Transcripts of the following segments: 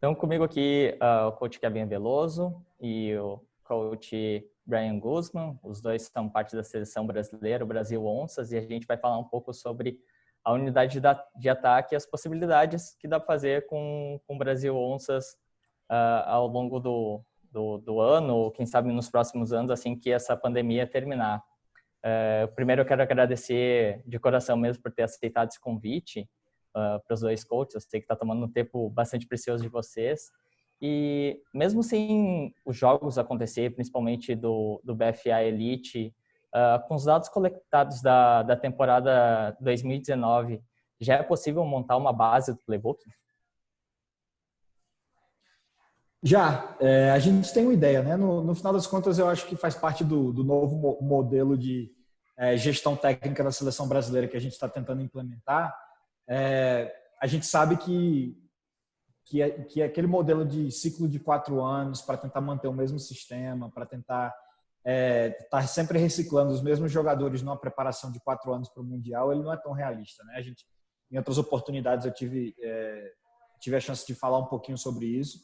Estão comigo aqui o coach Kevin Veloso e o coach Brian Guzman. Os dois são parte da seleção brasileira, o Brasil Onças, e a gente vai falar um pouco sobre a unidade de ataque e as possibilidades que dá para fazer com o Brasil Onças ao longo do ano, ou quem sabe nos próximos anos, assim que essa pandemia terminar. Primeiro eu quero agradecer de coração mesmo por ter aceitado esse convite para os dois coaches. Eu sei que está tomando um tempo bastante precioso de vocês. E mesmo sem os jogos acontecer, principalmente do BFA Elite, com os dados coletados da temporada 2019, já é possível montar uma base do playbook? Já. A gente tem uma ideia, né? No final das contas, eu acho que faz parte do novo modelo de gestão técnica da seleção brasileira que a gente está tentando implementar. A gente sabe que aquele modelo de ciclo de 4 anos para tentar manter o mesmo sistema, para tentar estar sempre reciclando os mesmos jogadores numa preparação de 4 anos para o Mundial, ele não é tão realista, né? Em outras oportunidades eu tive a chance de falar um pouquinho sobre isso.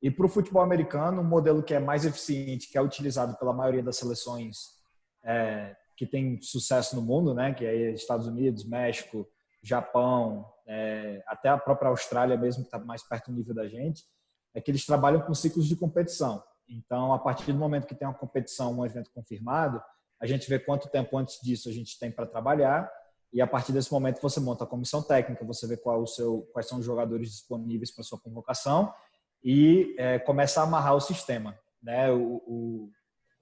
E para o futebol americano, um modelo que é mais eficiente, que é utilizado pela maioria das seleções que tem sucesso no mundo, né? Que é Estados Unidos, México, Japão, até a própria Austrália mesmo, que está mais perto do nível da gente, é que eles trabalham com ciclos de competição. Então, a partir do momento que tem uma competição, um evento confirmado, a gente vê quanto tempo antes disso a gente tem para trabalhar, e a partir desse momento você monta a comissão técnica, você vê quais são os jogadores disponíveis para sua convocação e começa a amarrar o sistema, né?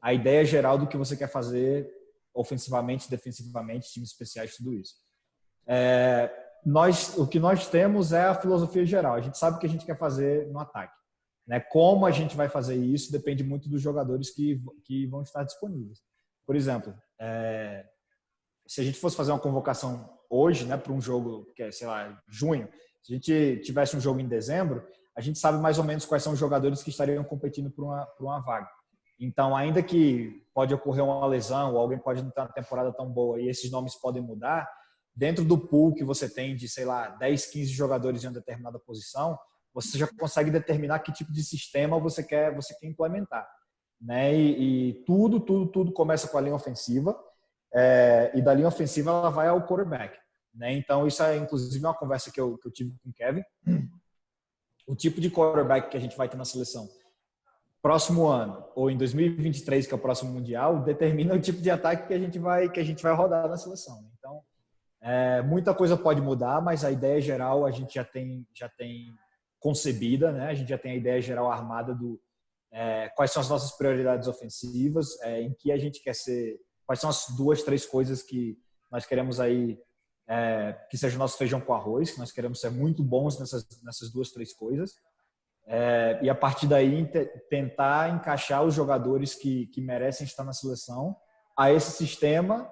A ideia geral do que você quer fazer ofensivamente, defensivamente, times especiais, tudo isso. O que nós temos é a filosofia geral. A gente sabe o que a gente quer fazer no ataque, né? Como a gente vai fazer isso depende muito dos jogadores que vão estar disponíveis. Por exemplo, se a gente fosse fazer uma convocação hoje, né, para um jogo que é, sei lá, junho, se a gente tivesse um jogo em dezembro, a gente sabe mais ou menos quais são os jogadores que estariam competindo por uma vaga. Então, ainda que pode ocorrer uma lesão ou alguém pode não ter uma temporada tão boa e esses nomes podem mudar, dentro do pool que você tem de, sei lá, 10, 15 jogadores em uma determinada posição, você já consegue determinar que tipo de sistema você quer implementar, né? E tudo começa com a linha ofensiva, e da linha ofensiva ela vai ao quarterback, né? Então, isso é inclusive uma conversa que eu tive com o Kevin. O tipo de quarterback que a gente vai ter na seleção próximo ano ou em 2023, que é o próximo Mundial, determina o tipo de ataque que a gente vai rodar na seleção. Então, muita coisa pode mudar, mas a ideia geral a gente já tem concebida, né? A gente já tem a ideia geral armada quais são as nossas prioridades ofensivas, em que a gente quer ser, quais são as 2, 3 coisas que nós queremos aí, que seja o nosso feijão com arroz, que nós queremos ser muito bons nessas 2, 3 coisas. E a partir daí tentar encaixar os jogadores que merecem estar na seleção a esse sistema,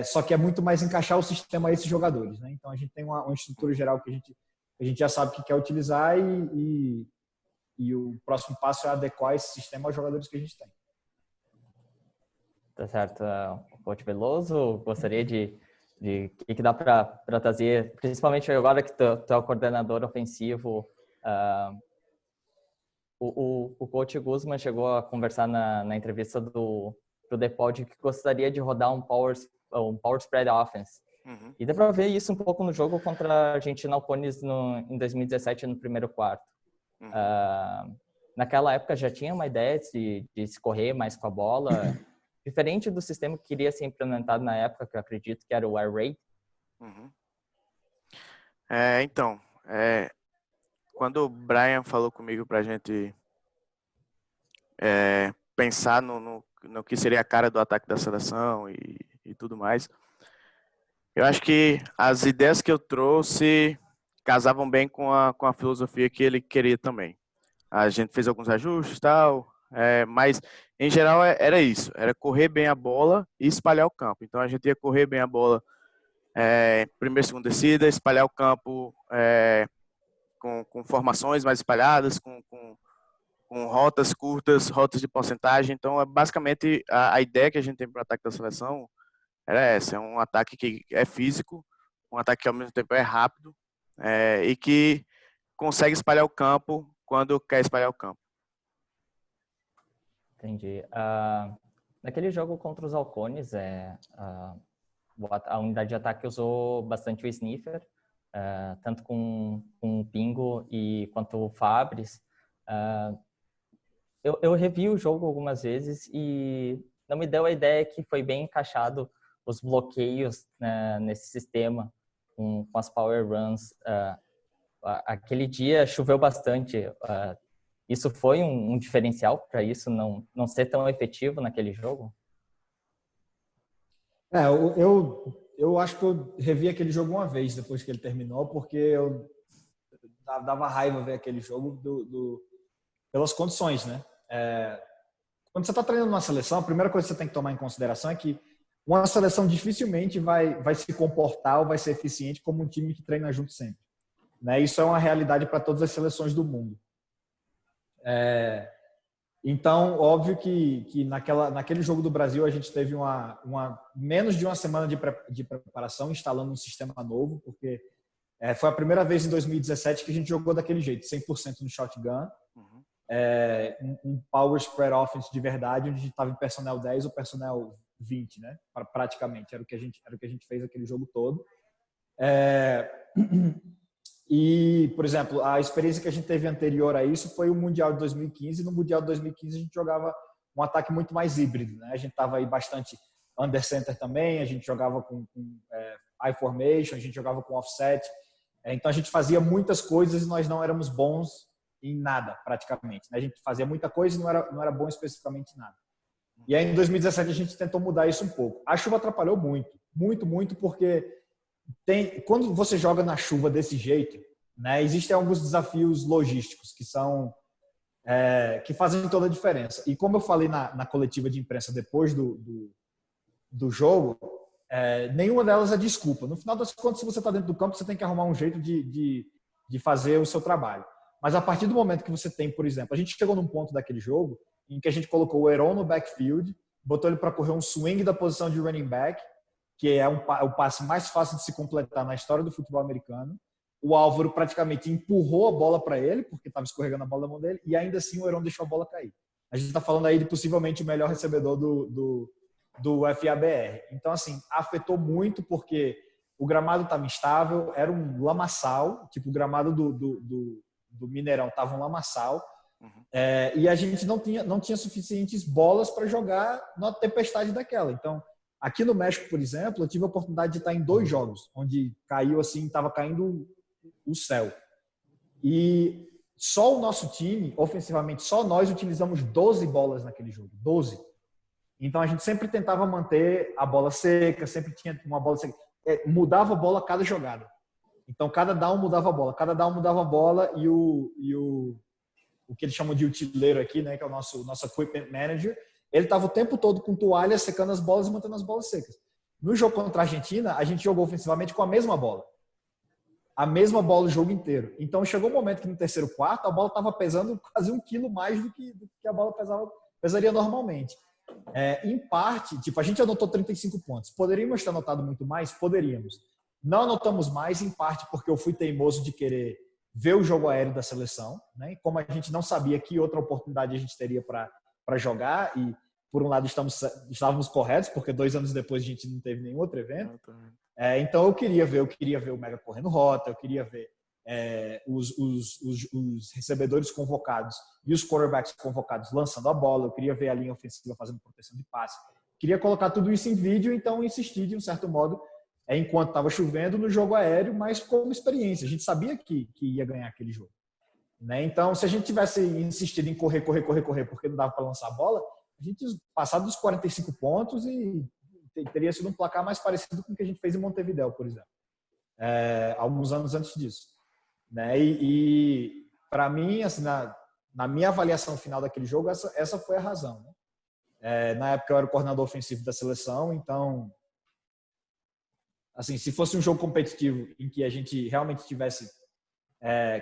só que é muito mais encaixar o sistema a esses jogadores, né? Então a gente tem uma estrutura geral que a gente já sabe que quer utilizar e o próximo passo é adequar esse sistema aos jogadores que a gente tem. Tá certo. O coach Veloso, gostaria de que dá para trazer, principalmente agora que tu é o coordenador ofensivo. O coach Guzman chegou a conversar na entrevista pro The Pod que gostaria de rodar um power spread offense. Uhum. E dá para ver isso um pouco no jogo contra a Argentina Alcones em 2017, no primeiro quarto. Uhum. Naquela época já tinha uma ideia de se correr mais com a bola, diferente do sistema que queria ser implementado na época, que eu acredito que era o air raid. Uhum. Então, quando o Brian falou comigo para a gente pensar no que seria a cara do ataque da seleção e tudo mais, eu acho que as ideias que eu trouxe casavam bem com a filosofia que ele queria também. A gente fez alguns ajustes e tal, mas em geral era isso, era correr bem a bola e espalhar o campo. Então a gente ia correr bem a bola primeira, segunda descida, espalhar o campo com formações mais espalhadas, com rotas curtas, rotas de porcentagem. Então, basicamente, a ideia que a gente tem para o ataque da seleção era essa. É um ataque que é físico, um ataque que ao mesmo tempo é rápido e que consegue espalhar o campo quando quer espalhar o campo. Entendi. Naquele jogo contra os Halcones, a unidade de ataque usou bastante o Sniffer, tanto com o Pingo quanto o Fabris. Eu revi o jogo algumas vezes e não me deu a ideia que foi bem encaixado os bloqueios, né, nesse sistema com as power runs. Aquele dia choveu bastante. Isso foi um diferencial para isso não ser tão efetivo naquele jogo? Eu acho que eu revi aquele jogo uma vez depois que ele terminou, porque eu dava raiva ver aquele jogo pelas condições, né? Quando você está treinando uma seleção, a primeira coisa que você tem que tomar em consideração é que uma seleção dificilmente vai se comportar ou vai ser eficiente como um time que treina junto sempre, né? Isso é uma realidade para todas as seleções do mundo. Então, óbvio que naquele jogo do Brasil a gente teve menos de uma semana de preparação instalando um sistema novo, porque foi a primeira vez em 2017 que a gente jogou daquele jeito, 100% no shotgun, um power spread offense de verdade, onde a gente estava em personnel 10 ou personnel 20, né? Praticamente, era o que a gente fez aquele jogo todo. E, por exemplo, a experiência que a gente teve anterior a isso foi o Mundial de 2015. No Mundial de 2015 a gente jogava um ataque muito mais híbrido, né? A gente estava aí bastante under center também, a gente jogava com I formation, a gente jogava com offset. Então a gente fazia muitas coisas e nós não éramos bons em nada, praticamente, né? A gente fazia muita coisa e não era bom especificamente em nada. E aí em 2017 a gente tentou mudar isso um pouco. A chuva atrapalhou muito, porque quando você joga na chuva desse jeito, né, existem alguns desafios logísticos que fazem toda a diferença. E como eu falei na coletiva de imprensa depois do jogo, nenhuma delas é desculpa. No final das contas, se você está dentro do campo, você tem que arrumar um jeito de fazer o seu trabalho. Mas a partir do momento que você tem, por exemplo, a gente chegou num ponto daquele jogo em que a gente colocou o Heron no backfield, botou ele para correr um swing da posição de running back, que é o passe mais fácil de se completar na história do futebol americano. O Álvaro praticamente empurrou a bola para ele, porque estava escorregando a bola da mão dele, e ainda assim o Heron deixou a bola cair. A gente está falando aí de possivelmente o melhor recebedor do FABR. Então, assim, afetou muito porque o gramado estava instável, era um lamaçal, tipo o gramado do Mineirão estava um lamaçal, e a gente não tinha suficientes bolas para jogar numa tempestade daquela. Então, aqui no México, por exemplo, eu tive a oportunidade de estar em 2 jogos, onde caiu assim, estava caindo o céu. E só o nosso time, ofensivamente, só nós utilizamos 12 bolas naquele jogo. 12. Então a gente sempre tentava manter a bola seca, sempre tinha uma bola seca. Mudava a bola a cada jogada. Então cada down mudava a bola e o que eles chamam de utileiro aqui, né, que é o nosso equipment manager, ele estava o tempo todo com toalha secando as bolas e mantendo as bolas secas. No jogo contra a Argentina, a gente jogou ofensivamente com a mesma bola. A mesma bola o jogo inteiro. Então chegou um momento que no terceiro quarto a bola estava pesando quase 1 quilo mais do que a bola pesaria normalmente. Em parte, tipo, a gente anotou 35 pontos. Poderíamos ter anotado muito mais? Poderíamos. Não anotamos mais, em parte porque eu fui teimoso de querer ver o jogo aéreo da seleção, né? Como a gente não sabia que outra oportunidade a gente teria para jogar, e por um lado estávamos corretos, porque 2 anos depois a gente não teve nenhum outro evento. Então eu queria ver o Mega correndo rota, eu queria ver os recebedores convocados e os quarterbacks convocados lançando a bola, eu queria ver a linha ofensiva fazendo proteção de passe. Queria colocar tudo isso em vídeo, então insisti de um certo modo, enquanto estava chovendo, no jogo aéreo, mas como experiência. A gente sabia que ia ganhar aquele jogo, né? Então, se a gente tivesse insistido em correr, porque não dava para lançar a bola, a gente passado dos 45 pontos e teria sido um placar mais parecido com o que a gente fez em Montevidéu, por exemplo, alguns anos antes disso, né? E para mim, assim, na minha avaliação final daquele jogo, essa foi a razão, né? Na época eu era o coordenador ofensivo da seleção, então, assim, se fosse um jogo competitivo em que a gente realmente tivesse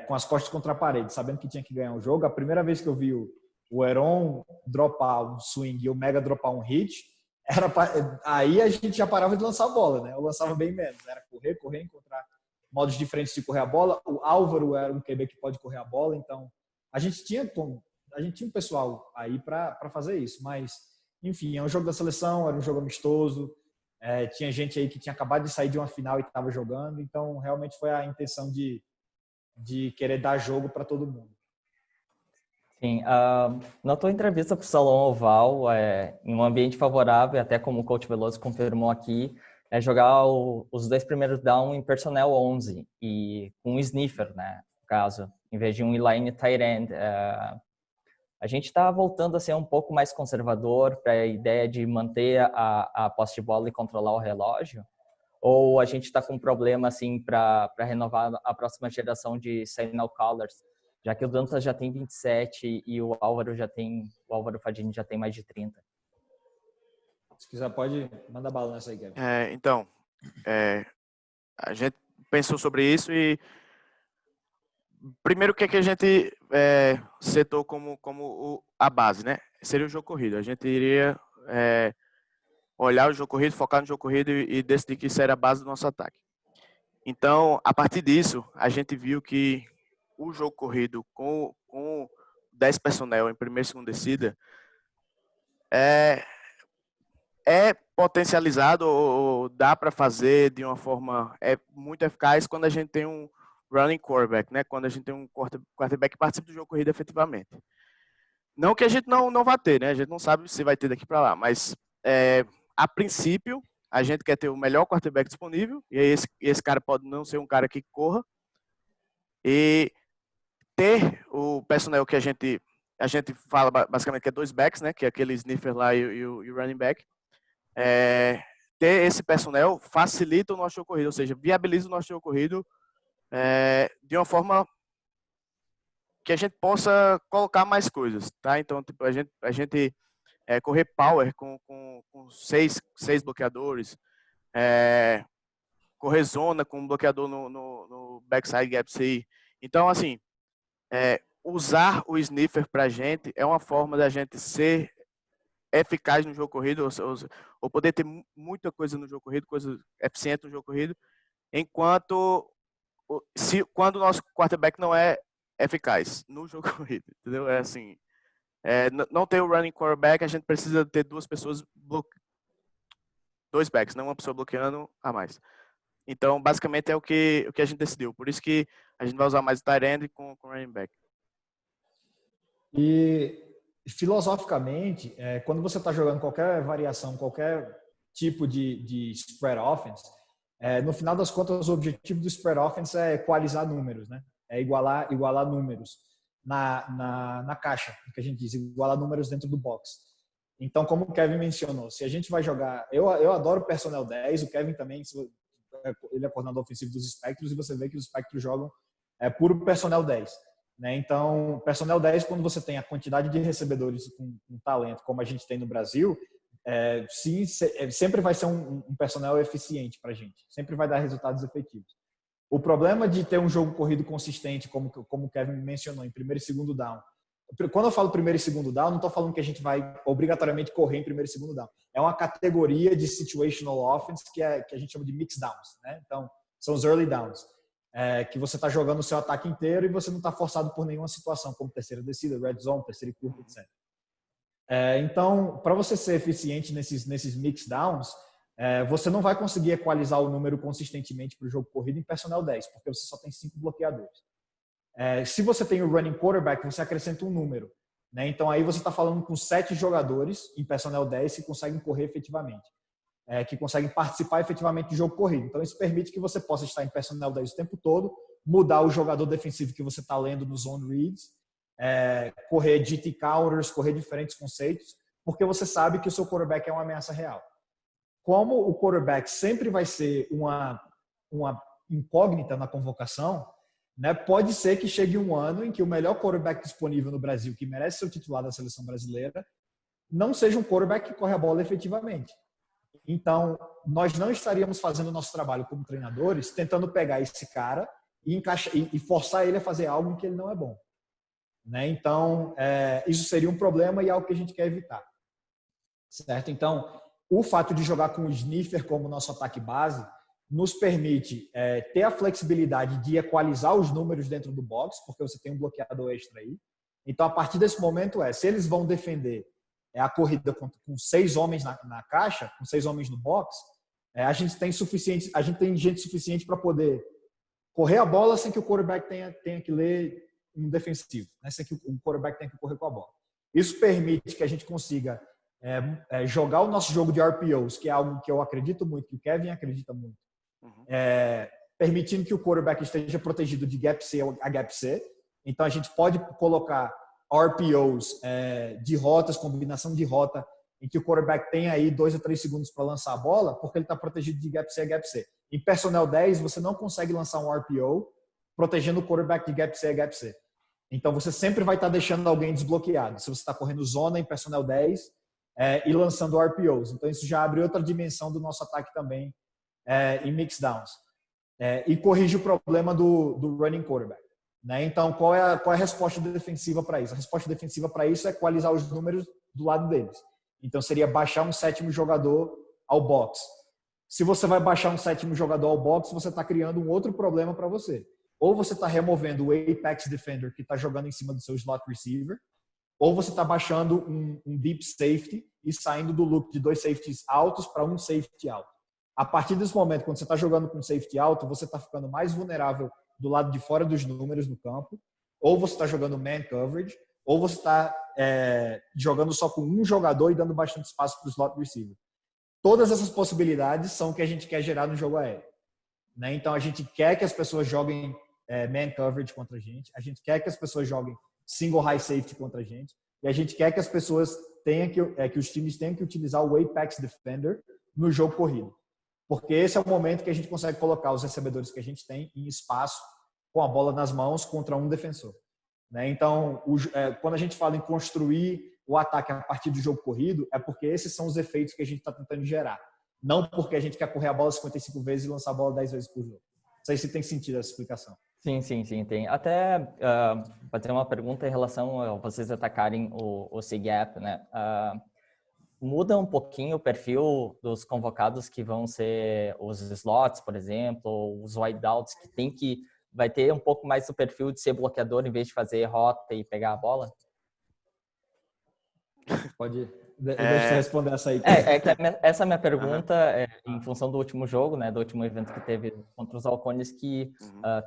com as costas contra a parede, sabendo que tinha que ganhar o jogo, a primeira vez que eu vi o Heron dropar um swing e o Mega dropar um hit, aí a gente já parava de lançar a bola, né? Eu lançava bem menos, era correr, encontrar modos diferentes de correr a bola. O Álvaro era um QB que pode correr a bola, então a gente tinha um pessoal aí para fazer isso, mas, enfim, é um jogo da seleção, era um jogo amistoso, tinha gente aí que tinha acabado de sair de uma final e estava jogando, então realmente foi a intenção de querer dar jogo para todo mundo. Sim, na tua entrevista para o Salão Oval, em um ambiente favorável, até como o Coach Veloso confirmou aqui, jogar os 2 primeiros down em personnel 11 e com um sniffer, né, no caso, em vez de um inline tight end. A gente está voltando a ser um pouco mais conservador para a ideia de manter a posse de bola e controlar o relógio? Ou a gente está com um problema assim para renovar a próxima geração de signal callers, já que o Dantas já tem 27 e o Álvaro Fadini já tem mais de 30? Se quiser pode mandar bala nessa aí, Kevin. Então, a gente pensou sobre isso e primeiro o que a gente setou como a base, né? Seria o jogo corrido. A gente iria olhar o jogo corrido, focar no jogo corrido e decidir que isso era a base do nosso ataque. Então, a partir disso, a gente viu que o jogo corrido com 10 personnel em primeira e segunda descida é potencializado ou dá para fazer de uma forma muito eficaz quando a gente tem um running quarterback, né? Quando a gente tem um quarterback que participa do jogo corrido efetivamente. Não que a gente não vá ter, né? A gente não sabe se vai ter daqui para lá, mas a princípio a gente quer ter o melhor quarterback disponível e aí esse cara pode não ser um cara que corra e ter o personnel que a gente fala basicamente que é 2 backs, né? Que é aquele sniffer lá e o running back. Ter esse personnel facilita o nosso jogo corrido, ou seja, viabiliza o nosso jogo corrido de uma forma que a gente possa colocar mais coisas, tá? Então, tipo, a gente correr power com 6 bloqueadores, correr zona com um bloqueador no backside gap C. Então, assim, usar o sniffer pra gente é uma forma da gente ser eficaz no jogo corrido, ou poder ter muita coisa no jogo corrido, coisa eficiente no jogo corrido, quando o nosso quarterback não é eficaz no jogo corrido, entendeu? Assim, não ter o running quarterback, a gente precisa ter 2 pessoas 2 backs, não uma pessoa bloqueando a mais. Então, basicamente é o que a gente decidiu. Por isso que a gente vai usar mais o tight end com running back. E filosoficamente, quando você está jogando qualquer variação, qualquer tipo de spread offense, no final das contas, o objetivo do spread offense é equalizar números, né? É igualar números na caixa, que a gente diz, igualar números dentro do box. Então, como o Kevin mencionou, se a gente vai jogar... Eu adoro o personnel 10, o Kevin também, ele é coordenador ofensivo dos Spectros, e você vê que os Spectros jogam puro personnel 10. Né? Então, personnel 10, quando você tem a quantidade de recebedores com talento, como a gente tem no Brasil, sim, sempre vai ser um personnel eficiente para a gente. Sempre vai dar resultados efetivos. O problema de ter um jogo corrido consistente, como o Kevin mencionou, em primeiro e segundo down. Quando eu falo primeiro e segundo down, não estou falando que a gente vai obrigatoriamente correr em primeiro e segundo down. É uma categoria de situational offense que a gente chama de mix downs. Né? Então, são os early downs. Que você está jogando o seu ataque inteiro e você não está forçado por nenhuma situação, como terceira descida, red zone, terceira e curta, etc. Então, para você ser eficiente nesses mix downs, você não vai conseguir equalizar o número consistentemente para o jogo corrido em personnel 10, porque você só tem 5 bloqueadores. Se você tem o running quarterback, você acrescenta um número. Né? Então, aí você está falando com 7 jogadores em personnel 10 que conseguem correr efetivamente. Que conseguem participar efetivamente do jogo corrido. Então, isso permite que você possa estar em personnel 10 o tempo todo, mudar o jogador defensivo que você está lendo no zone reads, correr GT counters, correr diferentes conceitos, porque você sabe que o seu quarterback é uma ameaça real. Como o quarterback sempre vai ser uma incógnita na convocação, né, pode ser que chegue um ano em que o melhor quarterback disponível no Brasil, que merece ser o titular da seleção brasileira, não seja um quarterback que corre a bola efetivamente. Então, nós não estaríamos fazendo o nosso trabalho como treinadores, tentando pegar esse cara e forçar ele a fazer algo em que ele não é bom. Né? Então, isso seria um problema e algo que a gente quer evitar. Certo? Então, o fato de jogar com o sniffer como nosso ataque base nos permite ter a flexibilidade de equalizar os números dentro do box, porque você tem um bloqueador extra aí. Então, a partir desse momento, se eles vão defender a corrida com 6 homens na caixa, com 6 homens no box, a gente tem gente suficiente para poder correr a bola sem que o quarterback tenha que ler um defensivo, né? Sem que o quarterback tenha que correr com a bola. Isso permite que a gente consiga jogar o nosso jogo de RPOs, que é algo que eu acredito muito, que o Kevin acredita muito, permitindo que o quarterback esteja protegido de gap C a gap C. Então, a gente pode colocar RPOs de rotas, combinação de rota, em que o quarterback tem aí 2 a 3 segundos para lançar a bola, porque ele está protegido de gap C a gap C. Em personnel 10, você não consegue lançar um RPO protegendo o quarterback de gap C a gap C. Então, você sempre vai estar deixando alguém desbloqueado. Se você está correndo zona em personnel 10 e lançando RPOs. Então, isso já abre outra dimensão do nosso ataque também em mix downs. E corrige o problema do running quarterback. Né? Então, qual é a resposta defensiva para isso? A resposta defensiva para isso é equalizar os números do lado deles. Então, seria baixar um 7º jogador ao box. Se você vai baixar um 7º jogador ao box, você está criando um outro problema para você. Ou você está removendo o apex defender que está jogando em cima do seu slot receiver, ou você está baixando um deep safety e saindo do look de 2 safeties altos para um safety alto. A partir desse momento, quando você está jogando com safety alto, você está ficando mais vulnerável do lado de fora dos números no campo, ou você está jogando man coverage, ou você está jogando só com um jogador e dando bastante espaço para o slot receiver. Todas essas possibilidades são o que a gente quer gerar no jogo aéreo. Né? Então, a gente quer que as pessoas joguem man coverage contra a gente quer que as pessoas joguem single high safety contra a gente, e a gente quer que as pessoas que os times tenham que utilizar o apex defender no jogo corrido. Porque esse é o momento que a gente consegue colocar os recebedores que a gente tem em espaço com a bola nas mãos contra um defensor. Né? Então, quando a gente fala em construir o ataque a partir do jogo corrido, é porque esses são os efeitos que a gente está tentando gerar. Não porque a gente quer correr a bola 55 vezes e lançar a bola 10 vezes por jogo. Não sei se tem sentido essa explicação. Sim, tem. Até fazer uma pergunta em relação a vocês atacarem o C-Gap, né? Muda um pouquinho o perfil dos convocados que vão ser os slots, por exemplo, ou os wideouts, vai ter um pouco mais o perfil de ser bloqueador em vez de fazer rota e pegar a bola? Pode deixa eu responder essa aí. Essa minha pergunta é em função do último jogo, né, do último evento que teve contra os Halcones, que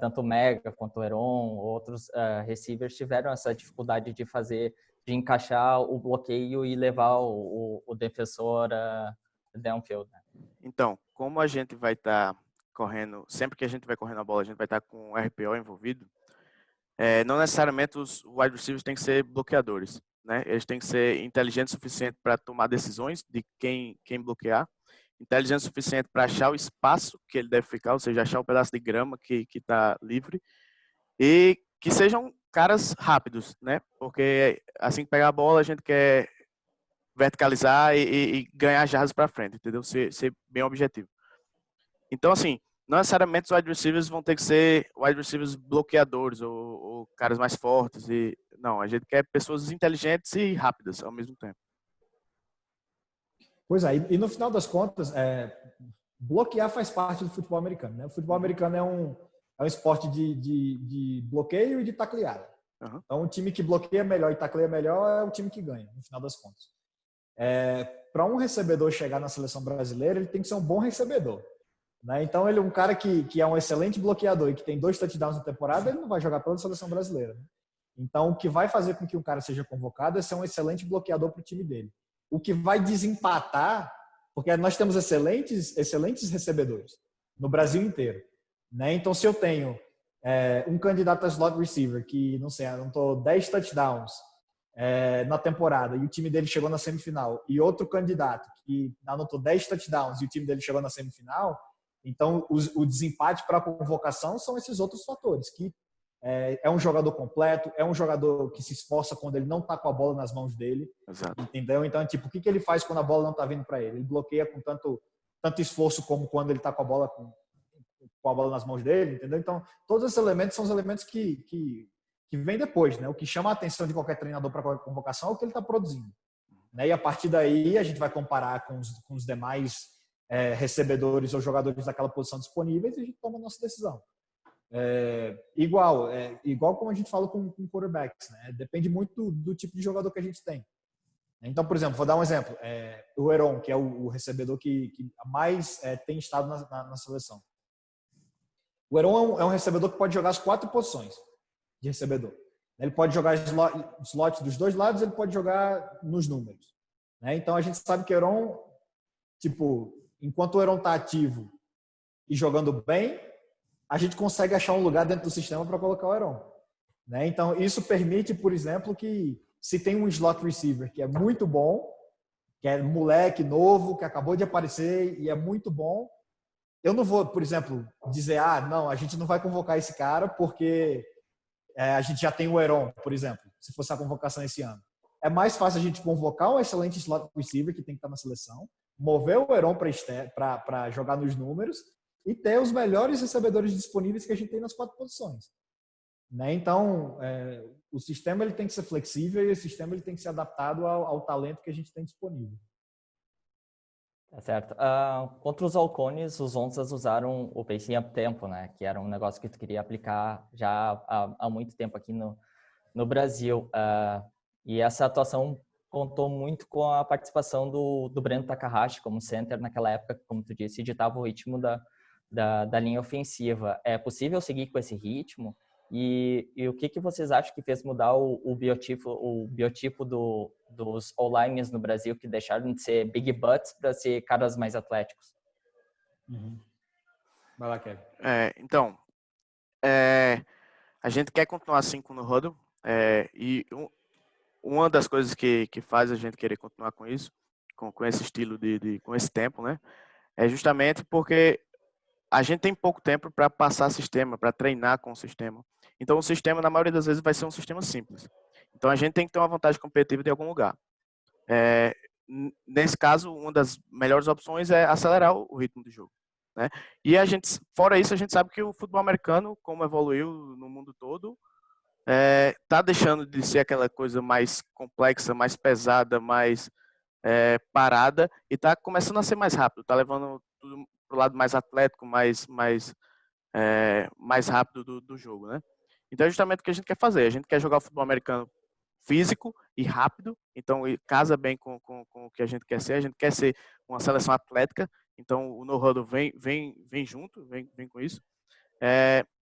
tanto o Mega quanto o Heron, outros receivers tiveram essa dificuldade de encaixar o bloqueio e levar o defensor downfield. Né? Então, como a gente vai estar correndo, sempre que a gente vai correndo a bola, a gente vai estar com o RPO envolvido, não necessariamente os wide receivers têm que ser bloqueadores. Né? Eles têm que ser inteligentes o suficiente para tomar decisões de quem bloquear, inteligentes o suficiente para achar o espaço que ele deve ficar, ou seja, achar o pedaço de grama que está livre, e que sejam caras rápidos, né? Porque assim que pegar a bola, a gente quer verticalizar e ganhar jardas para frente, entendeu? Ser bem objetivo. Então, assim, não necessariamente os wide receivers vão ter que ser wide receivers bloqueadores ou caras mais fortes. Não, a gente quer pessoas inteligentes e rápidas ao mesmo tempo. Pois é, e no final das contas, bloquear faz parte do futebol americano. Né? O futebol americano é um esporte de bloqueio e de tacleada. Então, um time que bloqueia melhor e tacleia melhor é o time que ganha, no final das contas. Para um recebedor chegar na seleção brasileira, ele tem que ser um bom recebedor. Né? Então, ele é um cara que é um excelente bloqueador e que tem 2 touchdowns na temporada, ele não vai jogar pela seleção brasileira. Né? Então, o que vai fazer com que um cara seja convocado é ser um excelente bloqueador para o time dele. O que vai desempatar, porque nós temos excelentes recebedores no Brasil inteiro. Né? Então, se eu tenho um candidato a slot receiver que, não sei, anotou 10 touchdowns na temporada e o time dele chegou na semifinal, e outro candidato que anotou 10 touchdowns e o time dele chegou na semifinal, então o desempate para a convocação são esses outros fatores, que é um jogador completo, é um jogador que se esforça quando ele não está com a bola nas mãos dele. Exato. Entendeu? Então, tipo, o que ele faz quando a bola não está vindo para ele? Ele bloqueia com tanto esforço como quando ele está com a bola nas mãos dele, entendeu? Então, todos esses elementos são os elementos que vêm depois, né? O que chama a atenção de qualquer treinador para qualquer convocação é o que ele está produzindo. Né? E a partir daí, a gente vai comparar com os demais recebedores ou jogadores daquela posição disponíveis e a gente toma a nossa decisão. igual como a gente fala com quarterbacks, né? Depende muito do tipo de jogador que a gente tem. Então, por exemplo, vou dar um exemplo. O Heron, que é o recebedor que mais tem estado na seleção. O Heron é um recebedor que pode jogar as 4 posições de recebedor. Ele pode jogar slot dos 2 lados, ele pode jogar nos números. Né? Então, a gente sabe que o Heron, enquanto o Heron está ativo e jogando bem, a gente consegue achar um lugar dentro do sistema para colocar o Heron. Né? Então, isso permite, por exemplo, que se tem um slot receiver que é muito bom, que é moleque novo, que acabou de aparecer e é muito bom, eu não vou, por exemplo, dizer, não, a gente não vai convocar esse cara porque a gente já tem o Heron, por exemplo, se fosse a convocação esse ano. É mais fácil a gente convocar um excelente slot receiver que tem que estar na seleção, mover o Heron para jogar nos números e ter os melhores recebedores disponíveis que a gente tem nas 4 posições. Né? Então, o sistema ele tem que ser flexível e o sistema ele tem que ser adaptado ao talento que a gente tem disponível. Tá certo. Contra os halcones, os onças usaram o pacing up tempo, né? Que era um negócio que tu queria aplicar já há muito tempo aqui no Brasil. E essa atuação contou muito com a participação do Breno Takahashi como center naquela época, como tu disse, ditava o ritmo da linha ofensiva. É possível seguir com esse ritmo? E o que vocês acham que fez mudar o biotipo dos O-lines no Brasil, que deixaram de ser big butts para ser caras mais atléticos? Uhum. Vai lá, Kevin. Então, a gente quer continuar assim com o huddle, e uma das coisas que faz a gente querer continuar com isso, com esse estilo com esse tempo, né, é justamente porque a gente tem pouco tempo para passar sistema, para treinar com o sistema. Então, o sistema, na maioria das vezes, vai ser um sistema simples. Então, a gente tem que ter uma vantagem competitiva de algum lugar. Nesse caso, uma das melhores opções é acelerar o ritmo do jogo. Né? E fora isso, a gente sabe que o futebol americano, como evoluiu no mundo todo, está deixando de ser aquela coisa mais complexa, mais pesada, mais parada, e está começando a ser mais rápido, está levando tudo para o lado mais atlético, mais rápido do jogo, né? Então é justamente o que a gente quer fazer. A gente quer jogar o futebol americano físico e rápido, então casa bem com o que a gente quer ser. A gente quer ser uma seleção atlética, então o No Huddle vem junto, vem com isso.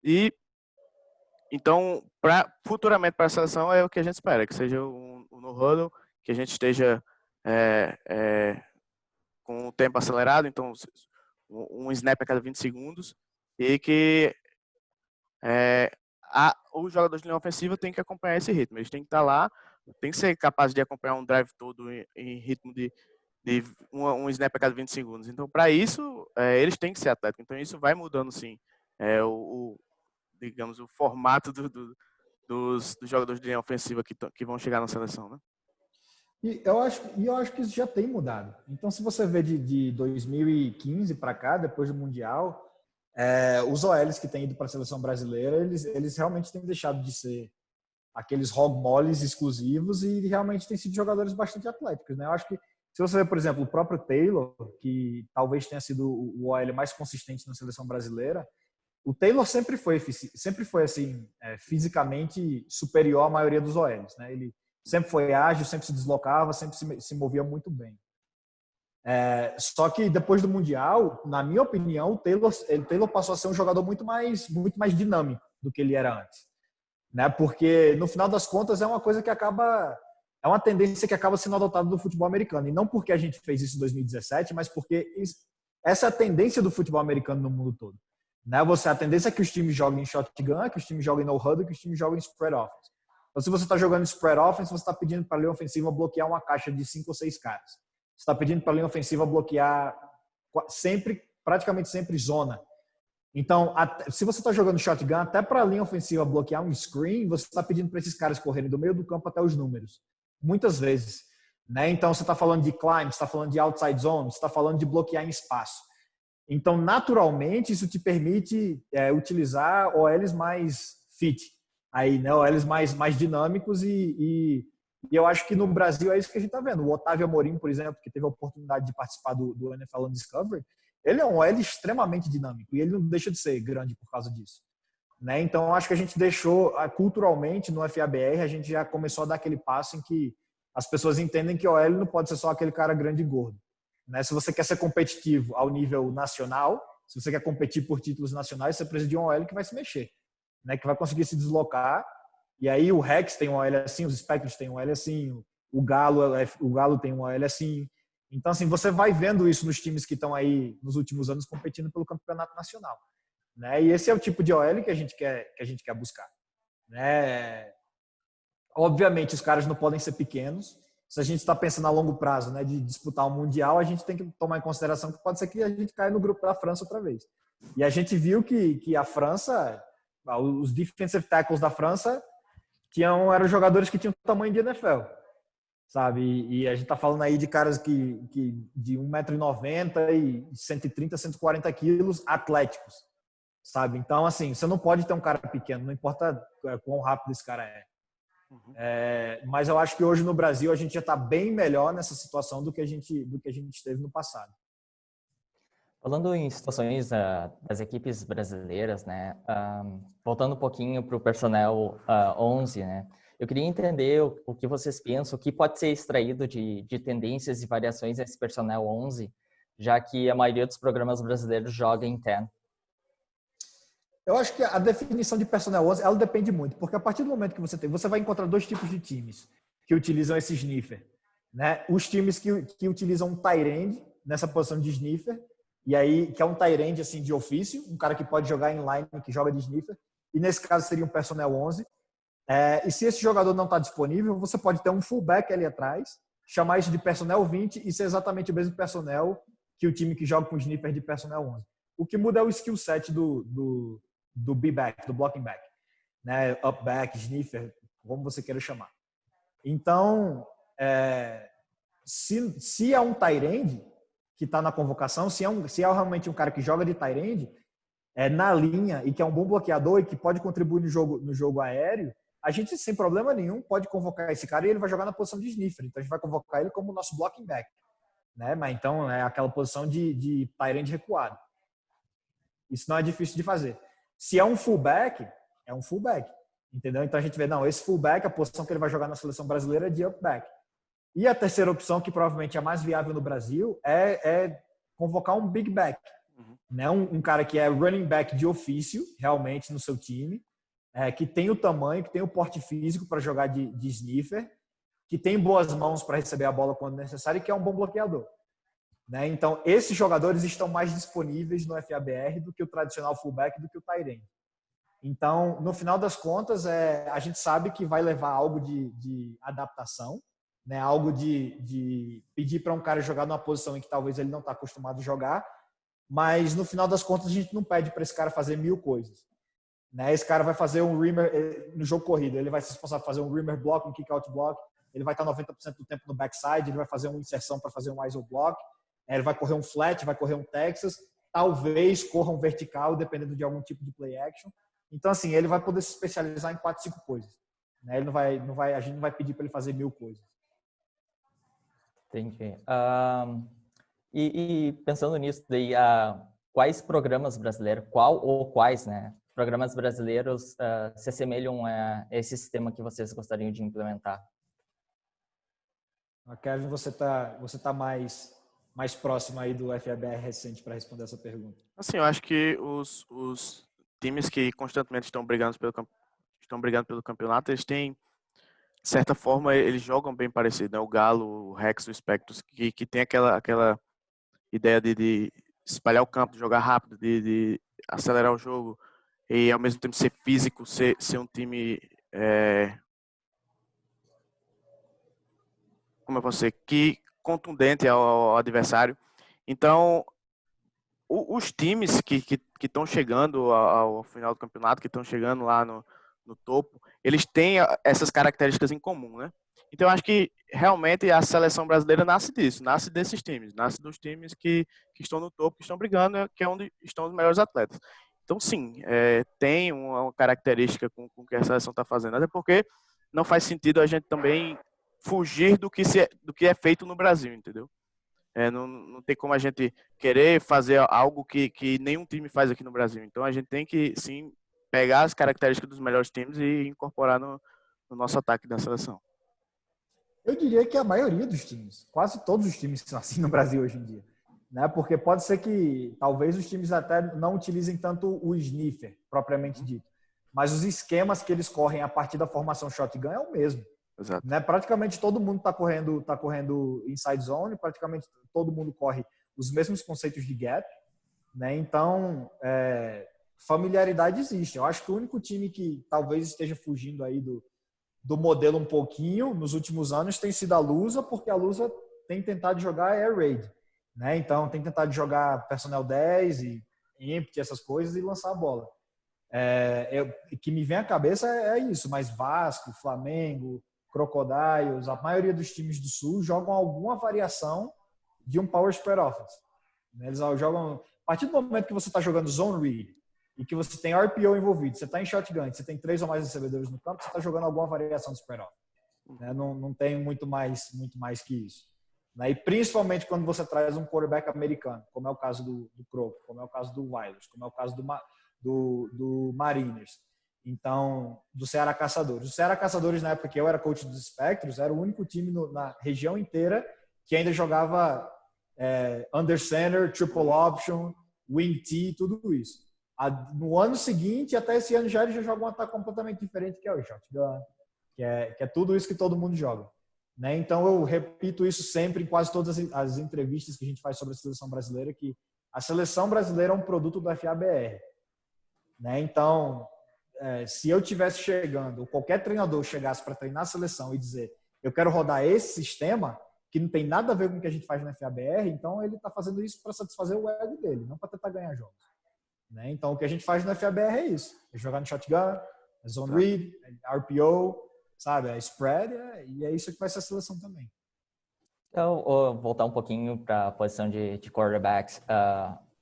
E então, futuramente para a seleção é o que a gente espera, que seja o No Huddle, que a gente esteja com o tempo acelerado, então um snap a cada 20 segundos, e que os jogadores de linha ofensiva têm que acompanhar esse ritmo. Eles têm que estar lá, têm que ser capazes de acompanhar um drive todo em ritmo de um snap a cada 20 segundos. Então, para isso, eles têm que ser atléticos. Então, isso vai mudando, sim, digamos, o formato dos jogadores de linha ofensiva que vão chegar na seleção, né? E eu acho que isso já tem mudado. Então, se você vê de 2015 para cá, depois do Mundial, os OLs que têm ido para a seleção brasileira, eles realmente têm deixado de ser aqueles hog moles exclusivos e realmente têm sido jogadores bastante atléticos, né? Eu acho que se você ver, por exemplo, o próprio Taylor, que talvez tenha sido o OL mais consistente na seleção brasileira, o Taylor sempre foi assim, fisicamente superior à maioria dos OLs, né? Ele sempre foi ágil, sempre se deslocava, sempre se movia muito bem. Só que depois do Mundial, na minha opinião, o Taylor passou a ser um jogador muito mais dinâmico do que ele era antes, né? Porque no final das contas é uma tendência que acaba sendo adotada do futebol americano, e não porque a gente fez isso em 2017, mas porque essa é a tendência do futebol americano no mundo todo, né? A tendência é que os times joguem em shotgun, que os times joguem no huddle, que os times joguem em spread offense. Então, se você está jogando spread offense, você está pedindo para a linha ofensiva bloquear uma caixa de 5 ou 6 caras. Você está pedindo para a linha ofensiva bloquear praticamente sempre zona. Então, se você está jogando shotgun, até para a linha ofensiva bloquear um screen, você está pedindo para esses caras correrem do meio do campo até os números. Muitas vezes. Né? Então, você está falando de climb, você está falando de outside zone, você está falando de bloquear em espaço. Então, naturalmente, isso te permite utilizar OLs mais fit. Aí, né, OLs mais dinâmicos e eu acho que no Brasil é isso que a gente está vendo. O Otávio Amorim, por exemplo, que teve a oportunidade de participar do NFL Discovery, ele é um OL extremamente dinâmico e ele não deixa de ser grande por causa disso. né? Então, eu acho que a gente deixou, culturalmente, no FABR, a gente já começou a dar aquele passo em que as pessoas entendem que o OL não pode ser só aquele cara grande e gordo, né? Se você quer ser competitivo ao nível nacional, se você quer competir por títulos nacionais, você precisa de um OL que vai se mexer, né? Que vai conseguir se deslocar. E aí o Rex tem um OL assim, os Spectros tem um OL assim, o Galo tem um OL assim. Então, assim, você vai vendo isso nos times que estão aí nos últimos anos competindo pelo campeonato nacional, né? E esse é o tipo de OL que a gente quer buscar, né? Obviamente, os caras não podem ser pequenos. Se a gente está pensando a longo prazo, né, de disputar um mundial, a gente tem que tomar em consideração que pode ser que a gente caia no grupo da França outra vez. E a gente viu que a França, os defensive tackles da França eram jogadores que tinham tamanho de NFL, sabe? E a gente está falando aí de caras que de 1,90 m e 130, 140 quilos, atléticos, sabe? Então, assim, você não pode ter um cara pequeno, não importa quão rápido esse cara é. Mas eu acho que hoje no Brasil a gente já está bem melhor nessa situação do que a gente teve no passado. Falando em situações das equipes brasileiras, né, voltando um pouquinho para o personnel 11, né, eu queria entender o que vocês pensam, o que pode ser extraído de tendências e variações nesse personnel 11, já que a maioria dos programas brasileiros joga em 10. Eu acho que a definição de personnel 11, ela depende muito, porque a partir do momento que você vai encontrar dois tipos de times que utilizam esse sniffer, né? Os times que utilizam um tight end nessa posição de sniffer, e aí que é um tight end assim de ofício, um cara que pode jogar em line, que joga de sniffer, e nesse caso seria um personnel 11. E se esse jogador não está disponível, você pode ter um fullback ali atrás, chamar isso de personnel 20 e ser exatamente o mesmo personnel que o time que joga com sniffer de personnel 11. O que muda é o skill set do B-back, do blocking back, né? Up back, sniffer, como você queira chamar. Então, se é um tight end que está na convocação, se é realmente um cara que joga de tight end, na linha e que é um bom bloqueador e que pode contribuir no jogo aéreo, a gente, sem problema nenhum, pode convocar esse cara e ele vai jogar na posição de sniffer. Então, a gente vai convocar ele como nosso blocking back, né? Mas então, é aquela posição de tight end recuado. Isso não é difícil de fazer. Se é um fullback, é um fullback, entendeu? Então a gente vê, não, esse fullback, a posição que ele vai jogar na seleção brasileira é de upback. E a terceira opção, que provavelmente é a mais viável no Brasil, é convocar um big back, né? Um cara que é running back de ofício, realmente, no seu time, que tem o tamanho, que tem o porte físico para jogar de sniffer, que tem boas mãos para receber a bola quando necessário e que é um bom bloqueador. Né? Então, esses jogadores estão mais disponíveis no FABR do que o tradicional fullback, do que o tight end. Então, no final das contas, a gente sabe que vai levar algo de adaptação, né? Algo de pedir para um cara jogar numa posição em que talvez ele não está acostumado a jogar, mas no final das contas a gente não pede para esse cara fazer 1000 coisas. Né? Esse cara vai fazer um rimmer no jogo corrido, ele vai ser responsável por fazer um rimmer block, um kick-out block, ele vai estar 90% do tempo no backside, ele vai fazer uma inserção para fazer um ISO block, ele vai correr um flat, vai correr um Texas, talvez corra um vertical, dependendo de algum tipo de play action. Então, assim, ele vai poder se especializar em 4, 5 coisas. Né? Ele a gente não vai pedir para ele fazer 1000 coisas. Entendi. E pensando nisso, daí, quais programas brasileiros, qual ou quais, né, programas brasileiros se assemelham a esse sistema que vocês gostariam de implementar? Kevin, você tá mais próximo aí do FABR recente para responder essa pergunta. Assim, eu acho que os times que constantemente estão brigando pelo campeonato, eles têm, de certa forma, eles jogam bem parecido, né? O Galo, o Rex, o Spectros, que tem aquela ideia de espalhar o campo, de jogar rápido, de acelerar o jogo e ao mesmo tempo ser físico, ser um time como eu posso dizer, que contundente ao adversário. Então, os times que estão chegando ao final do campeonato, que estão chegando lá no topo, eles têm essas características em comum, né? Então, eu acho que realmente a seleção brasileira nasce disso, nasce desses times, nasce dos times que estão no topo, que estão brigando, que é onde estão os melhores atletas. Então, sim, tem uma característica com o que a seleção está fazendo, até porque não faz sentido a gente também fugir do que é feito no Brasil, entendeu? Não tem como a gente querer fazer algo que nenhum time faz aqui no Brasil. Então, a gente tem que, sim, pegar as características dos melhores times e incorporar no nosso ataque da seleção. Eu diria que a maioria dos times, quase todos os times são assim no Brasil hoje em dia, né? Porque pode ser que talvez os times até não utilizem tanto o sniffer propriamente dito, mas os esquemas que eles correm a partir da formação shotgun é o mesmo. Exato. Né? Praticamente todo mundo está correndo inside zone, praticamente todo mundo corre os mesmos conceitos de gap, né? Então familiaridade existe. Eu acho que o único time que talvez esteja fugindo aí do modelo um pouquinho nos últimos anos tem sido a Lusa, porque a Lusa tem tentado jogar air raid, né? Então tem tentado jogar personnel 10 e empty, essas coisas, e lançar a bola. Que me vem à cabeça é isso, mas Vasco, Flamengo, Crocodiles, a maioria dos times do Sul jogam alguma variação de um Power Spread Offense. Eles jogam, a partir do momento que você está jogando Zone Read e que você tem RPO envolvido, você está em shotgun, você tem 3 ou mais recebedores no campo, você está jogando alguma variação de Spread Offense. Não tem muito mais que isso. E principalmente quando você traz um quarterback americano, como é o caso do Croco, como é o caso do Wilders, como é o caso do Mariners. Então, do Ceará Caçadores. O Ceará Caçadores, na época que eu era coach dos Spectros, era o único time na região inteira que ainda jogava under center, triple option, wing T, tudo isso. No ano seguinte, até esse ano já, ele já joga um ataque completamente diferente, que é o shotgun, que é tudo isso que todo mundo joga. Né? Então, eu repito isso sempre em quase todas as entrevistas que a gente faz sobre a seleção brasileira, que a seleção brasileira é um produto do FABR. Né? Então, se eu estivesse chegando, ou qualquer treinador chegasse para treinar a seleção e dizer eu quero rodar esse sistema, que não tem nada a ver com o que a gente faz no FABR, então ele está fazendo isso para satisfazer o ego dele, não para tentar ganhar jogos. Né? Então, o que a gente faz no FABR é isso. É jogar no shotgun, zone read, RPO, sabe? Spread, e é isso que vai ser a seleção também. Então, vou voltar um pouquinho para a posição de quarterbacks.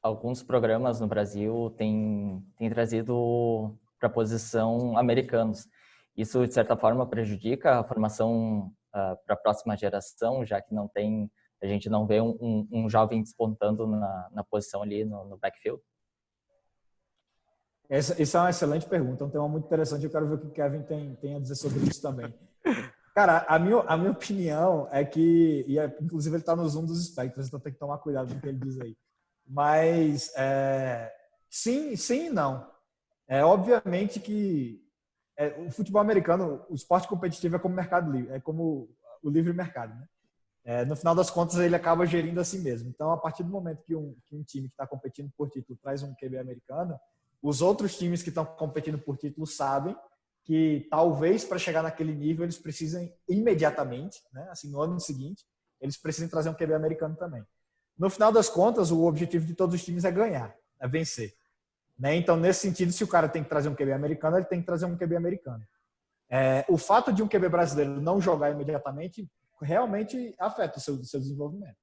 Alguns programas no Brasil têm trazido para a posição americanos. Isso, de certa forma, prejudica a formação para a próxima geração, já que a gente não vê um jovem despontando na posição ali no backfield? Essa é uma excelente pergunta, é um tema muito interessante. Eu quero ver o que o Kevin tem a dizer sobre isso também. Cara, a minha opinião é que, inclusive ele está no Zoom dos Spectros, então tem que tomar cuidado com o que ele diz aí. Mas sim e não. Obviamente que o futebol americano, o esporte competitivo é como o mercado livre, é como o livre mercado, né? No final das contas, ele acaba gerindo a si mesmo. Então, a partir do momento que um time que está competindo por título traz um QB americano, os outros times que estão competindo por título sabem que talvez para chegar naquele nível eles precisem imediatamente, né? Assim, no ano seguinte, eles precisam trazer um QB americano também. No final das contas, o objetivo de todos os times é ganhar, é vencer. Né? Então, nesse sentido, se o cara tem que trazer um QB americano, ele tem que trazer um QB americano. O fato de um QB brasileiro não jogar imediatamente realmente afeta o seu desenvolvimento.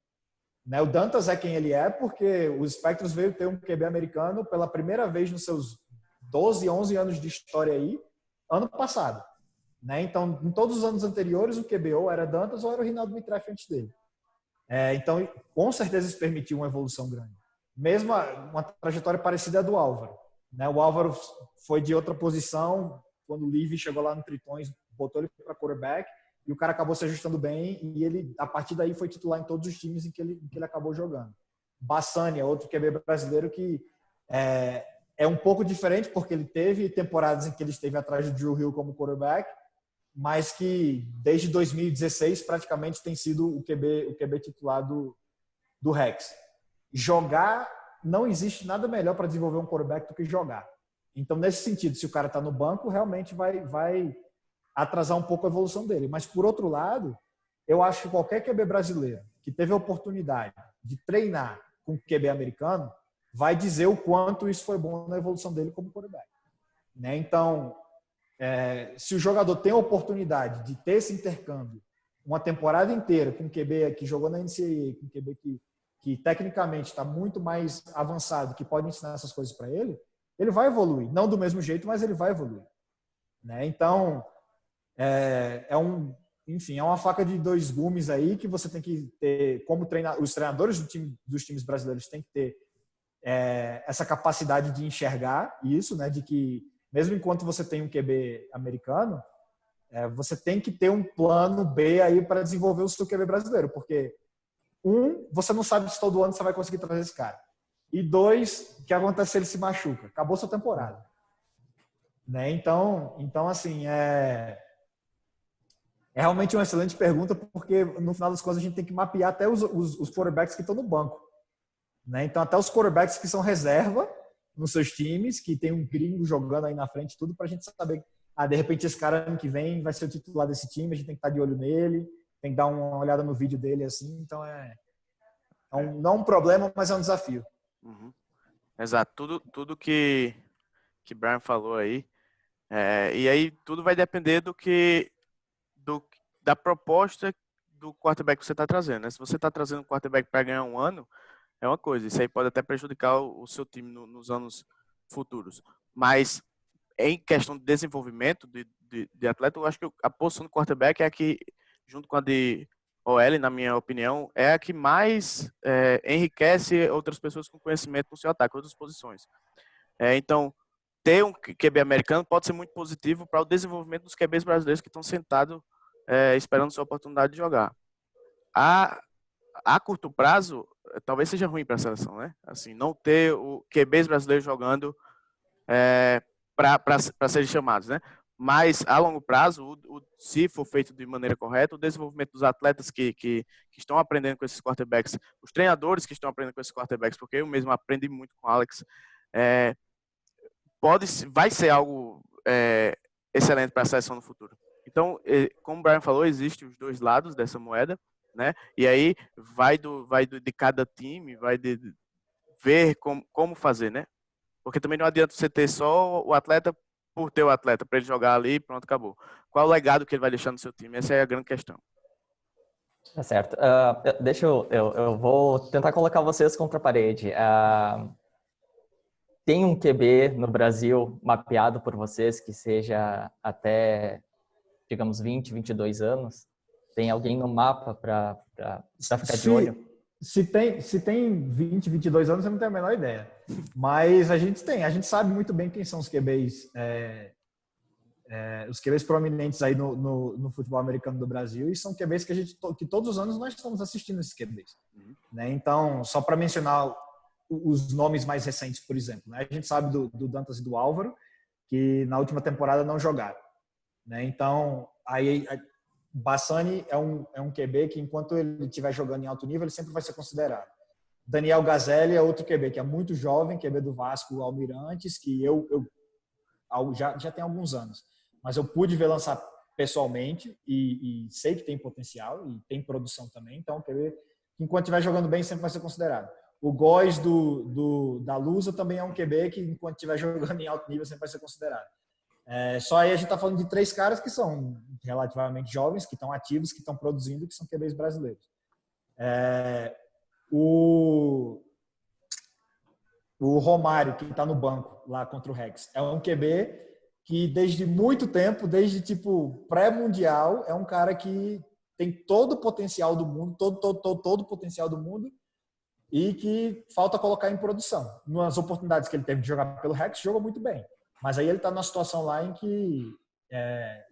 Né? O Dantas é quem ele é porque os Spectros veio ter um QB americano pela primeira vez nos seus 12, 11 anos de história aí, ano passado. Né? Então, em todos os anos anteriores, o QB ou era Dantas ou era o Rinaldo Mitref antes dele. Então, com certeza isso permitiu uma evolução grande. Mesmo uma trajetória parecida à do Álvaro. Né? O Álvaro foi de outra posição, quando o Livy chegou lá no Tritões, botou ele para quarterback, e o cara acabou se ajustando bem, e ele, a partir daí, foi titular em todos os times em que ele acabou jogando. Bassani é outro QB brasileiro que é um pouco diferente, porque ele teve temporadas em que ele esteve atrás do Drew Hill como quarterback, mas que desde 2016 praticamente tem sido o QB titular do Rex. Jogar, não existe nada melhor para desenvolver um quarterback do que jogar. Então, nesse sentido, se o cara está no banco, realmente vai atrasar um pouco a evolução dele. Mas, por outro lado, eu acho que qualquer QB brasileiro que teve a oportunidade de treinar com QB americano vai dizer o quanto isso foi bom na evolução dele como quarterback. Né? Então, se o jogador tem a oportunidade de ter esse intercâmbio uma temporada inteira com um QB que jogou na NCAA, com um QB que tecnicamente está muito mais avançado, que pode ensinar essas coisas para ele, ele vai evoluir. Não do mesmo jeito, mas ele vai evoluir. Né? Então, enfim, é uma faca de dois gumes aí que você tem que ter, como os treinadores dos times brasileiros têm que ter essa capacidade de enxergar isso, né? De que mesmo enquanto você tem um QB americano, você tem que ter um plano B aí para desenvolver o seu QB brasileiro, porque você não sabe se todo ano você vai conseguir trazer esse cara. E 2, o que acontece se ele se machuca? Acabou sua temporada. Né? Então, assim, é realmente uma excelente pergunta, porque no final das contas a gente tem que mapear até os quarterbacks que estão no banco. Né? Então, até os quarterbacks que são reserva nos seus times, que tem um gringo jogando aí na frente, tudo, para a gente saber, de repente esse cara ano que vem vai ser o titular desse time, a gente tem que estar de olho nele, tem que dar uma olhada no vídeo dele, assim, então não é um problema, mas é um desafio. Uhum. Exato, tudo que Brian falou aí, e aí tudo vai depender da proposta do quarterback que você está trazendo, né? Se você está trazendo um quarterback para ganhar um ano, é uma coisa, isso aí pode até prejudicar o seu time nos anos futuros, mas em questão de desenvolvimento de atleta, eu acho que a posição do quarterback é a que, junto com a de OL, na minha opinião, é a que mais enriquece outras pessoas com conhecimento no seu ataque, outras posições. Então, ter um QB americano pode ser muito positivo para o desenvolvimento dos QBs brasileiros que estão sentados esperando sua oportunidade de jogar. A curto prazo, talvez seja ruim para a seleção, né? Assim, não ter o QBs brasileiros jogando para serem chamados, né? Mas a longo prazo, se for feito de maneira correta, o desenvolvimento dos atletas que estão aprendendo com esses quarterbacks, os treinadores que estão aprendendo com esses quarterbacks, porque eu mesmo aprendi muito com o Alex, vai ser algo excelente para a seleção no futuro. Então, como o Brian falou, existem os dois lados dessa moeda, né? E aí vai de cada time, vai de ver como fazer, né? Porque também não adianta você ter só o atleta por ter o atleta, para ele jogar ali e pronto, acabou. Qual é o legado que ele vai deixar no seu time? Essa é a grande questão. Tá certo. Deixa eu vou tentar colocar vocês contra a parede. Tem um QB no Brasil mapeado por vocês que seja até, digamos, 20, 22 anos? Tem alguém no mapa para ficar de olho? Se tem 20, 22 anos, eu não tenho a menor ideia. Mas a gente sabe muito bem quem são os QBs, os QBs prominentes aí no futebol americano do Brasil, e são QBs que todos os anos nós estamos assistindo esses QBs. Né? Então, só para mencionar os nomes mais recentes, por exemplo, né? A gente sabe do Dantas e do Álvaro, que na última temporada não jogaram. Né? Então, aí Bassani é um QB que, enquanto ele estiver jogando em alto nível, ele sempre vai ser considerado. Daniel Gazelli é outro QB que é muito jovem, QB do Vasco Almirantes, que eu já tem alguns anos, mas eu pude ver lançar pessoalmente e sei que tem potencial e tem produção também. Então, QB que, enquanto estiver jogando bem, sempre vai ser considerado. O Góes da Lusa também é um QB que, enquanto estiver jogando em alto nível, sempre vai ser considerado. Só aí a gente está falando de 3 caras que são relativamente jovens, que estão ativos, que estão produzindo, que são QBs brasileiros. O Romário, que está no banco lá contra o Rex, é um QB que desde muito tempo, desde tipo pré-mundial, é um cara que tem todo o potencial do mundo, todo o potencial do mundo, e que falta colocar em produção. Nas oportunidades que ele teve de jogar pelo Rex, jogou muito bem. Mas aí ele está numa situação lá em que,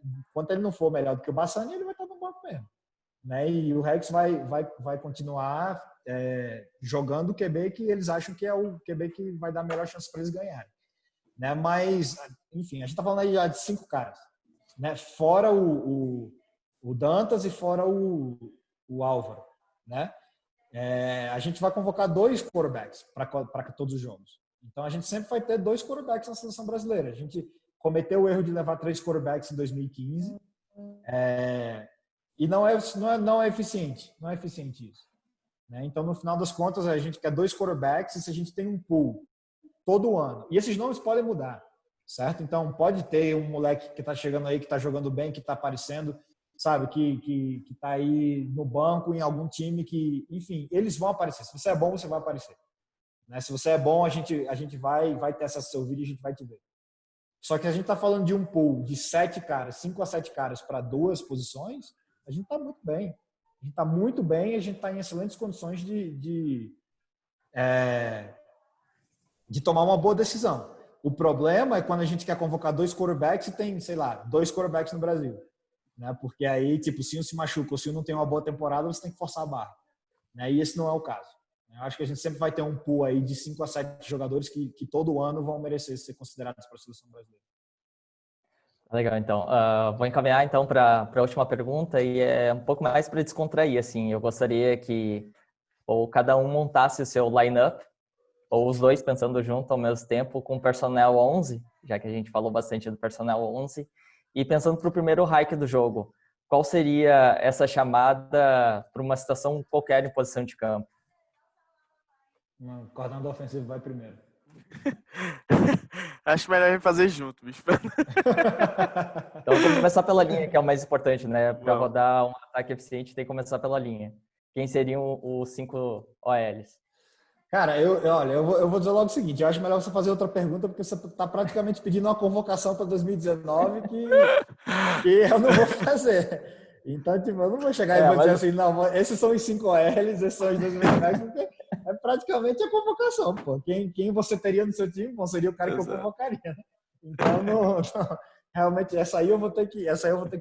enquanto ele não for melhor do que o Bassani, ele vai estar no banco mesmo. Né? E o Rex vai continuar jogando o QB que eles acham que é o QB que vai dar a melhor chance para eles ganharem. Né? Mas, enfim, a gente está falando aí já de 5 caras. Né? Fora o Dantas e fora o Álvaro. Né? A gente vai convocar 2 quarterbacks para todos os jogos. Então, a gente sempre vai ter 2 quarterbacks na seleção brasileira. A gente cometeu o erro de levar 3 quarterbacks em 2015. E não é eficiente. Não é eficiente isso. Né? Então, no final das contas, a gente quer 2 quarterbacks e se a gente tem um pool todo ano. E esses nomes podem mudar. Certo? Então, pode ter um moleque que está chegando aí, que está jogando bem, que está aparecendo, sabe? Que está aí no banco, em algum time que... Enfim, eles vão aparecer. Se você é bom, você vai aparecer. Né? Se você é bom, a gente vai ter acesso ao seu vídeo e a gente vai te ver. Só que a gente está falando de um pool de 7 caras, 5 a 7 caras para 2 posições, a gente está muito bem. A gente está muito bem e a gente está em excelentes condições de tomar uma boa decisão. O problema é quando a gente quer convocar 2 quarterbacks e tem, sei lá, 2 quarterbacks no Brasil. Né? Porque aí, tipo, se um se machuca ou se um não tem uma boa temporada, você tem que forçar a barra. Né? E esse não é o caso. Eu acho que a gente sempre vai ter um pool aí de 5 a 7 jogadores que todo ano vão merecer ser considerados para a seleção brasileira. Legal, então. Vou encaminhar, então, para a última pergunta e é um pouco mais para descontrair, assim. Eu gostaria que ou cada um montasse o seu line-up, ou os dois pensando junto ao mesmo tempo com o personnel 11, já que a gente falou bastante do personnel 11, e pensando para o primeiro hike do jogo. Qual seria essa chamada para uma situação qualquer em posição de campo? O coordenador ofensivo vai primeiro. Acho melhor a gente fazer junto, bicho. Então, vamos começar pela linha, que é o mais importante, né? Para Vamos. rodar um ataque eficiente, tem que começar pela linha. Quem seriam os 5 OLs? Cara, olha, eu vou dizer logo o seguinte, eu acho melhor você fazer outra pergunta, porque você está praticamente pedindo uma convocação para 2019 que eu não vou fazer. Então, tipo, eu não vou chegar e vou dizer assim, não, esses são os 5 OLs, esses são os 2019, porque é praticamente a convocação, pô. Quem você teria no seu time, bom, seria o cara que eu convocaria, né? Então, não, realmente, essa aí eu vou ter que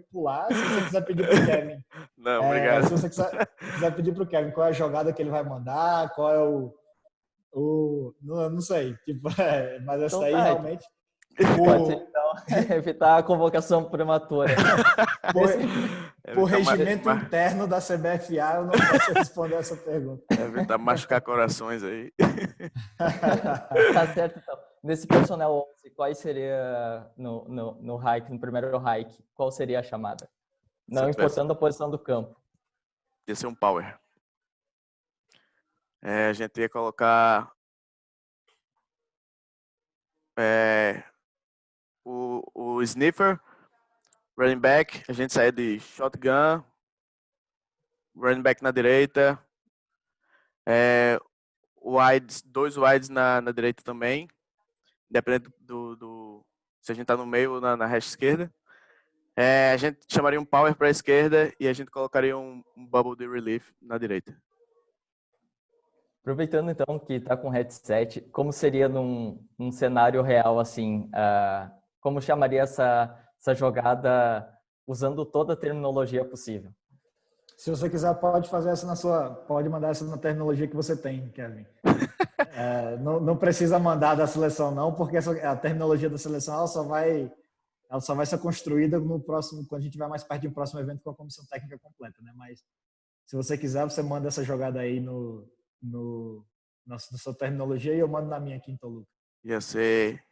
pular. Se você quiser pedir pro Kevin. Não, obrigado. Se você quiser pedir pro Kevin qual é a jogada que ele vai mandar, qual é não sei. Tipo, mas essa Então, aí realmente. Pode ser, então, evitar a convocação prematura. Por regimento interno da CBFA, eu não posso responder essa pergunta. Evitar machucar corações aí. Tá certo, então. Nesse personnel 11, qual seria no hike, no primeiro hike, qual seria a chamada? Não importando a posição do campo. Ia ser um power. A gente ia colocar o sniffer, running back, a gente saía de shotgun, running back na direita, dois wides na direita também, independente se a gente tá no meio ou na hash esquerda. A gente chamaria um power para a esquerda e a gente colocaria um bubble de relief na direita. Aproveitando então que está com headset, como seria num cenário real assim? Como chamaria essa jogada usando toda a terminologia possível? Se você quiser, pode mandar essa na terminologia que você tem, Kevin. Não precisa mandar da seleção não, porque a terminologia da seleção ela só vai ser construída no próximo, quando a gente vai mais perto de um próximo evento com a comissão técnica completa, né? Mas se você quiser, você manda essa jogada aí na sua terminologia e eu mando na minha aqui em Toluca. Ia ser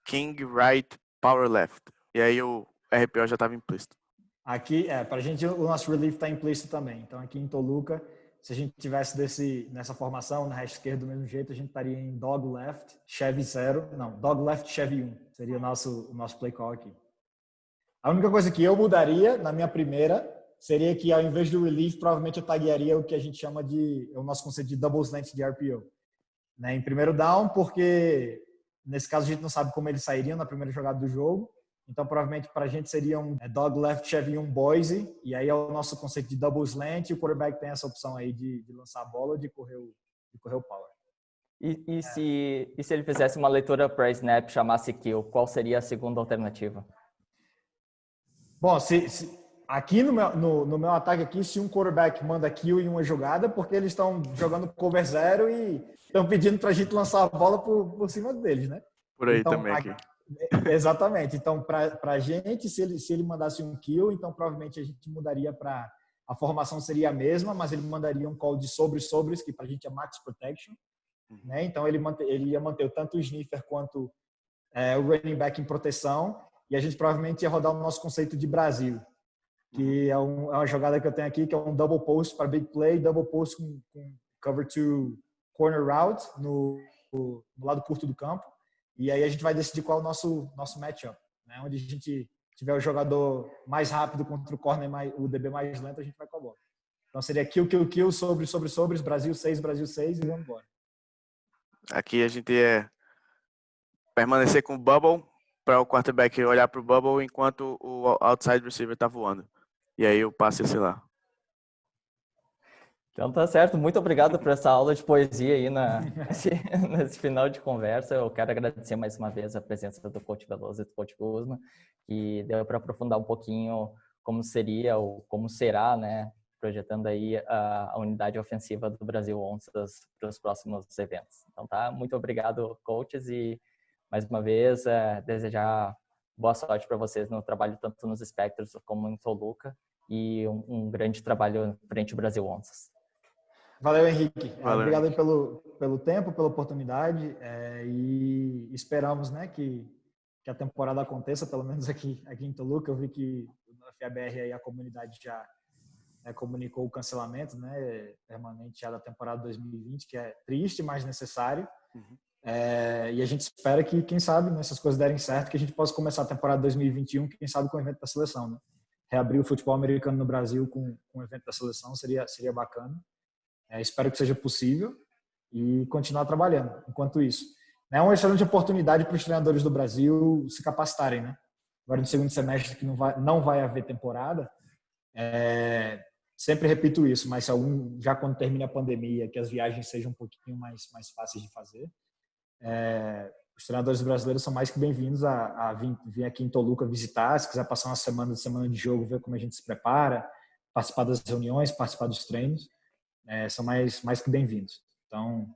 King Right Power Left. E aí o RPO já estava implícito. Aqui, pra gente, o nosso relief está implícito também. Então aqui em Toluca, se a gente tivesse nessa formação, na hash esquerda do mesmo jeito, a gente estaria em Dog Left, Chevy 0. Não, Dog Left, Chevy 1. Seria o nosso play call aqui. A única coisa que eu mudaria na minha primeira seria que ao invés do relief, provavelmente eu taguearia o que a gente chama o nosso conceito de double slant de RPO. Né? Em primeiro down, porque nesse caso a gente não sabe como eles sairiam na primeira jogada do jogo. Então, provavelmente, para a gente seria um dog left, Chevy 1, Boise. E aí é o nosso conceito de double slant. E o quarterback tem essa opção aí de lançar a bola ou de correr o power. E se ele fizesse uma leitura pré-snap, chamasse kill, qual seria a segunda alternativa? Bom, aqui no meu ataque aqui, se um quarterback manda kill em uma jogada, porque eles estão jogando cover 0 e estão pedindo para a gente lançar a bola por cima deles, né? Por aí então, também aqui. Exatamente. Então, para a gente, se ele mandasse um kill, então provavelmente a gente mudaria para... A formação seria a mesma, mas ele mandaria um call de sobres, que para a gente é max protection. Né? Então, ele ia manter tanto o sniffer quanto o running back em proteção. E a gente provavelmente ia rodar o nosso conceito de Brasil, que é uma jogada que eu tenho aqui, que é um double post para big play, double post com cover to corner route no lado curto do campo. E aí a gente vai decidir qual é o nosso matchup, né? Onde a gente tiver o jogador mais rápido contra o corner, o DB mais lento, a gente vai com a bola. Então seria kill, sobres, Brasil 6 e vamos embora. Aqui a gente ia permanecer com o bubble para o quarterback olhar para o bubble enquanto o outside receiver está voando. E aí o passe ia ser lá. Então tá certo, muito obrigado por essa aula de poesia aí nesse final de conversa. Eu quero agradecer mais uma vez a presença do coach Veloso e do coach Guzman, que deu para aprofundar um pouquinho como seria ou como será, né, projetando aí a unidade ofensiva do Brasil Onças para os próximos eventos. Então tá, muito obrigado, coaches, e mais uma vez desejar boa sorte para vocês no trabalho tanto nos Spectros como em Toluca, e um grande trabalho frente ao Brasil Onças. Valeu, Henrique. Valeu, Obrigado Henrique. aí pelo tempo, pela oportunidade, e esperamos, né, que a temporada aconteça, pelo menos aqui em Toluca. Eu vi que na FABR aí a comunidade já comunicou o cancelamento, né, permanente já da temporada 2020, que é triste, mas necessário. Uhum. E a gente espera que, quem sabe, né, essas coisas derem certo, que a gente possa começar a temporada 2021, quem sabe, com o evento da seleção, né? Reabrir o futebol americano no Brasil com o evento da seleção seria bacana. Espero que seja possível e continuar trabalhando enquanto isso. É uma excelente oportunidade para os treinadores do Brasil se capacitarem, né? Agora, no segundo semestre, que não vai haver temporada, sempre repito isso, mas já quando termine a pandemia, que as viagens sejam um pouquinho mais fáceis de fazer, os treinadores brasileiros são mais que bem-vindos a vir aqui em Toluca visitar, se quiser passar uma semana de jogo, ver como a gente se prepara, participar das reuniões, participar dos treinos, são mais que bem-vindos. Então,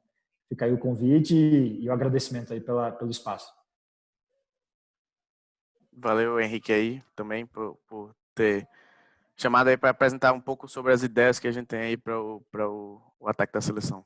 fica aí o convite e o agradecimento aí pelo espaço. Valeu, Henrique, aí também por ter chamado aí para apresentar um pouco sobre as ideias que a gente tem aí para o ataque da seleção.